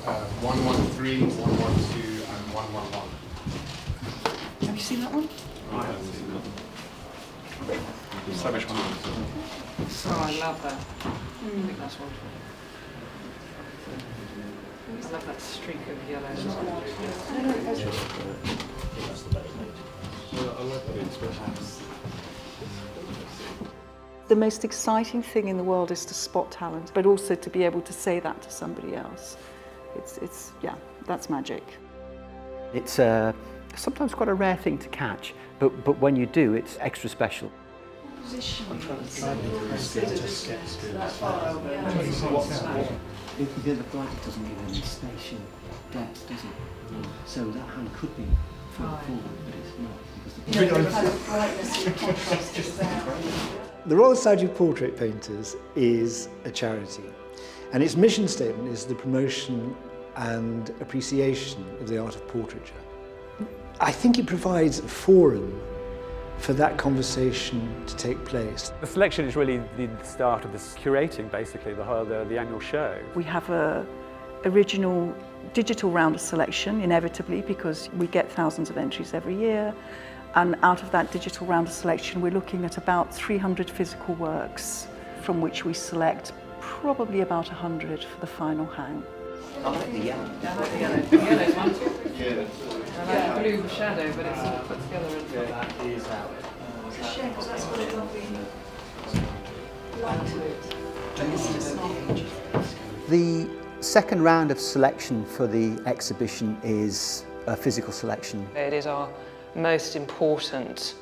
113, 112, and 111. Have you seen that one? I haven't seen that. So which one? Oh, I love that. I think that's wonderful. I love that streak of yellow. The most exciting thing in the world is to spot talent, but also to be able to say that to somebody else. It's yeah, that's magic. It's sometimes quite a rare thing to catch, but when you do, it's extra special. Position. If you the black doesn't give any spatial depth, does it? So that hand could be further forward, but it's not. The Royal Society of Portrait Painters is a charity, and its mission statement is the promotion and appreciation of the art of portraiture. I think it provides a forum for that conversation to take place. The selection is really the start of this curating, basically, the annual show. We have a original digital round of selection, inevitably, because we get thousands of entries every year. And out of that digital round of selection, we're looking at about 300 physical works, from which we select probably about 100 for the final hang. I like the yellow. I like the yellow. The yellow's one too. Yeah. I like the blue shadow, but it's all put together. It's a shame because that's got a lovely light to it. And it's just not. The second round of selection for the exhibition is a physical selection. It is our most important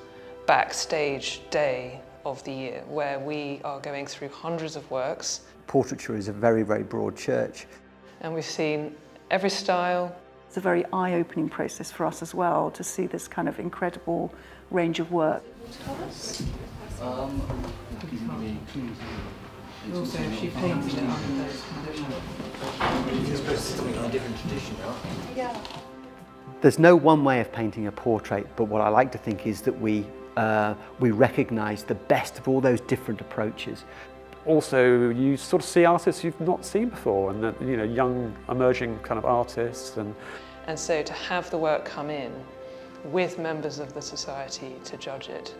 backstage day of the year, where we are going through hundreds of works. Portraiture is a very, very broad church. And we've seen every style. It's a very eye-opening process for us as well to see this kind of incredible range of work. Also, she painted it under those conditions. It's supposed to be a different tradition, right? Yeah. There's no one way of painting a portrait, but what I like to think is that we recognise the best of all those different approaches. Also, you sort of see artists you've not seen before, and young, emerging kind of artists. And so to have the work come in with members of the society to judge it,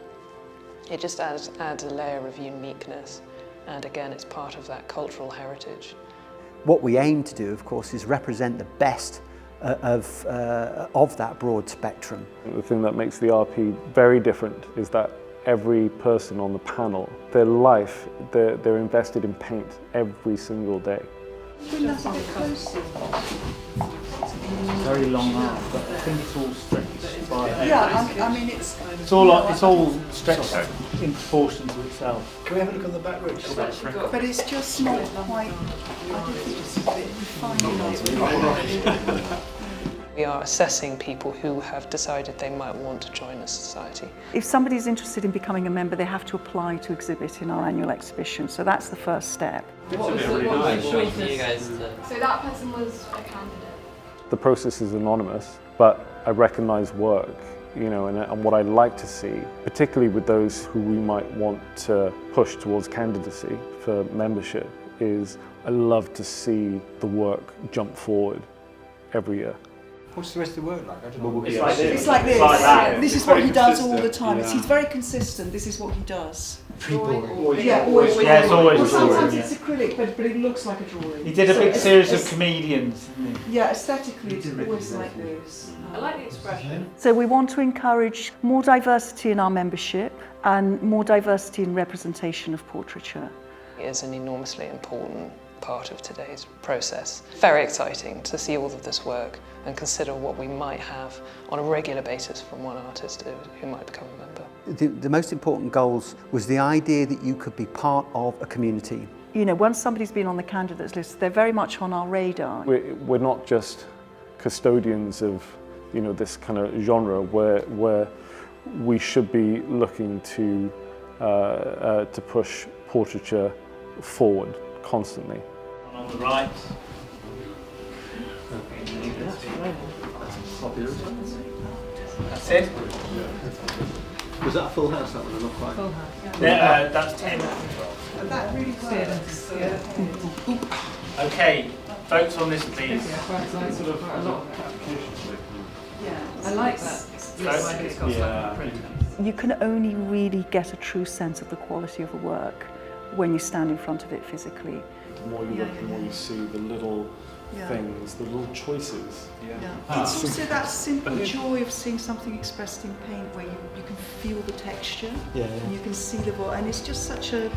it just adds a layer of uniqueness. And again, it's part of that cultural heritage. What we aim to do, of course, is represent the best of that broad spectrum. The thing that makes the RP very different is that every person on the panel, their life, they're invested in paint every single day. Very long arm, but I think it's all stretched by. Yeah, I mean it's all stretched in proportion to itself. Can we have a look on the back room? but it's just not quite. I don't think it's a bit refined. We are assessing people who have decided they might want to join a society. If somebody's interested in becoming a member, they have to apply to exhibit in our annual exhibition. So that's the first step. So that person was a candidate? The process is anonymous, but I recognise work, and what I'd like to see, particularly with those who we might want to push towards candidacy for membership, is I love to see the work jump forward every year. What's the rest of the work like? I don't know. It's like this. It's like this. that. This is what he does all the time. He's very consistent. This is what he does. Always. Yeah, always. Yeah, it's always Well, sometimes drawing, it's acrylic, but it looks like a drawing. He did a So big series of it's- comedians, didn't he? Yeah, aesthetically it's always like this. I like the expression. So we want to encourage more diversity in our membership and more diversity in representation of portraiture. It is an enormously important part of today's process. Very exciting to see all of this work and consider what we might have on a regular basis from one artist who might become a member. The most important goals was the idea that you could be part of a community. Once somebody's been on the candidates list, they're very much on our radar. We're not just custodians of this kind of genre where we should be looking to push portraiture forward constantly. On the right. That's it. Was that a full house, that one, or not quite? Full house. That's 10. That really works. Okay, votes on this, please. I like that. You can only really get a true sense of the quality of a work when you stand in front of it physically. The more you look, the more you see the little Yeah. things, the little choices. It's also that simple joy of seeing something expressed in paint where you can feel the texture and you can see the voice, and it's just such a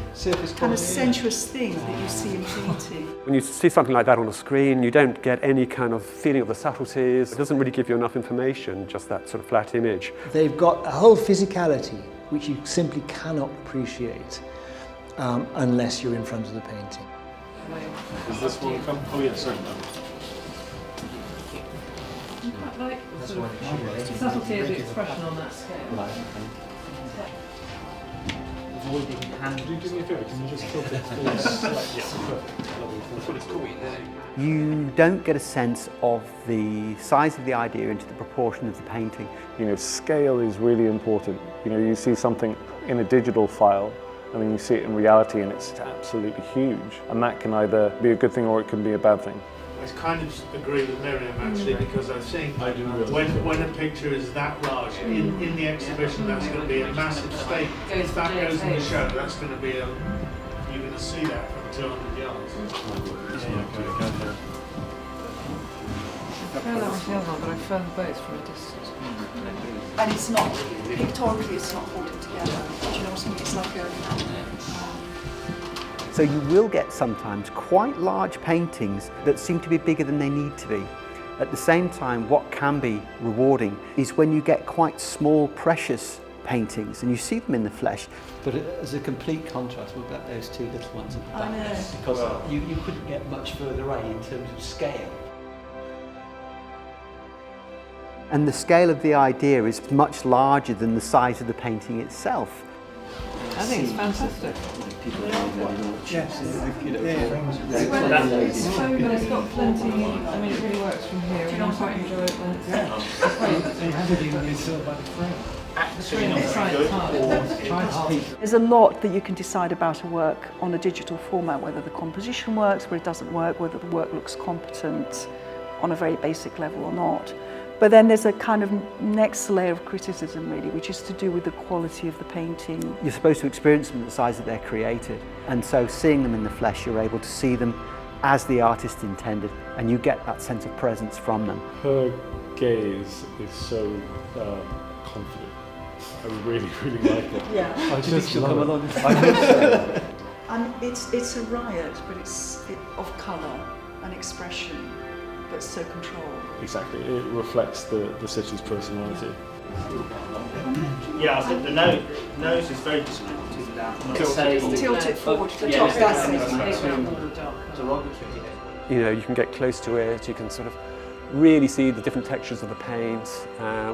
kind of sensuous thing that you see in painting. When you see something like that on a screen, you don't get any kind of feeling of the subtleties. It doesn't really give you enough information, just that sort of flat image. They've got a whole physicality which you simply cannot appreciate unless you're in front of the painting. Does this one come? Oh yeah, sorry. I like the sort of subtlety of the expression on that scale. Avoiding hand. Could you do me a favour? Can you just tilt it forward slightly? That's what it's called. You don't get a sense of the size of the idea into the proportion of the painting. You know, scale is really important. You know, you see something in a digital file and then you see it in reality and it's absolutely huge. And that can either be a good thing or it can be a bad thing. I kind of agree with Miriam actually, because I think when a picture is that large in the exhibition, that's going to be a massive statement. If that goes in the show, that's going to be you're going to see that from 200 yards. I feel that with the other one, but I prefer them both from a distance. And it's not, pictorially it's not holding together. Do you know what I mean? It's like So you will get sometimes quite large paintings that seem to be bigger than they need to be. At the same time, what can be rewarding is when you get quite small, precious paintings and you see them in the flesh. But as a complete contrast, we've got those two little ones at the back. I know. Because you couldn't get much further away in terms of scale. And the scale of the idea is much larger than the size of the painting itself. I think it's fantastic. Yes, But it's got plenty, I mean it really works from here and I quite enjoy it when it's There's a lot that you can decide about a work on a digital format, whether the composition works, whether it doesn't work, whether the work looks competent on a very basic level or not. But then there's a kind of next layer of criticism really, which is to do with the quality of the painting. You're supposed to experience them at the size that they're created. And so seeing them in the flesh, you're able to see them as the artist intended, and you get that sense of presence from them. Her gaze is so confident. I really, really like it. Yeah. I just love it. I hope so. And it's a riot, but it's of colour and expression, but so controlled. Exactly, it reflects the city's personality. Yeah, I think the nose is very distinctive. Tilt it forward to the Yeah, top. that's it. You know, you can get close to it, you can sort of really see the different textures of the paint,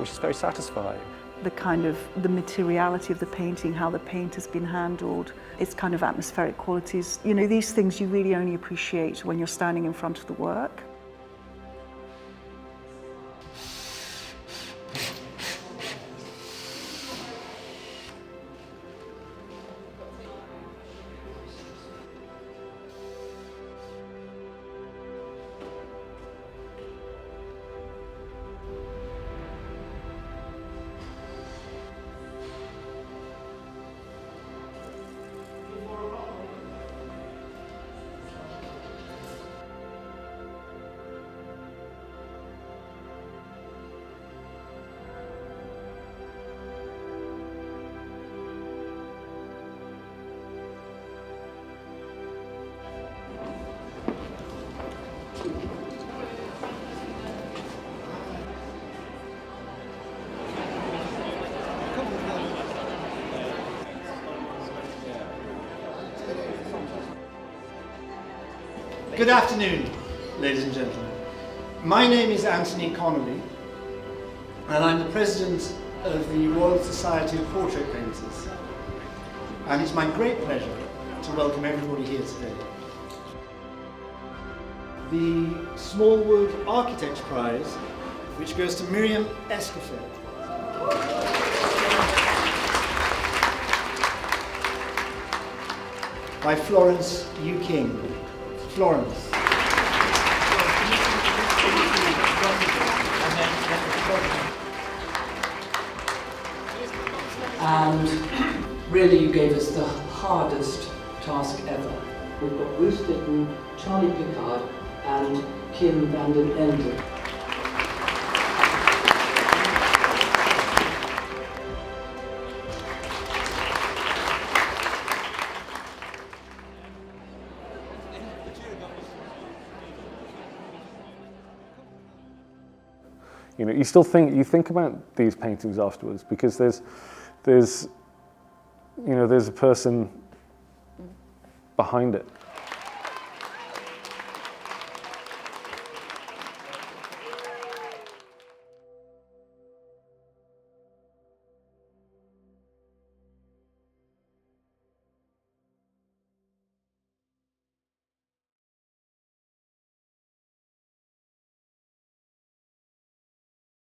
which is very satisfying. The kind of the materiality of the painting, how the paint has been handled, its kind of atmospheric qualities. You know, these things you really only appreciate when you're standing in front of the work. Good afternoon, ladies and gentlemen. My name is Anthony Connolly, and I'm the president of the Royal Society of Portrait Painters. And it's my great pleasure to welcome everybody here today. The Smallwood Architecture Prize, which goes to Miriam Escofet. By Florence U. King. Florence. And really you gave us the hardest task ever. We've got Bruce Ditten, Charlie Pickard and Kim van den Ende. You know, you think about these paintings afterwards, because there's a person behind it.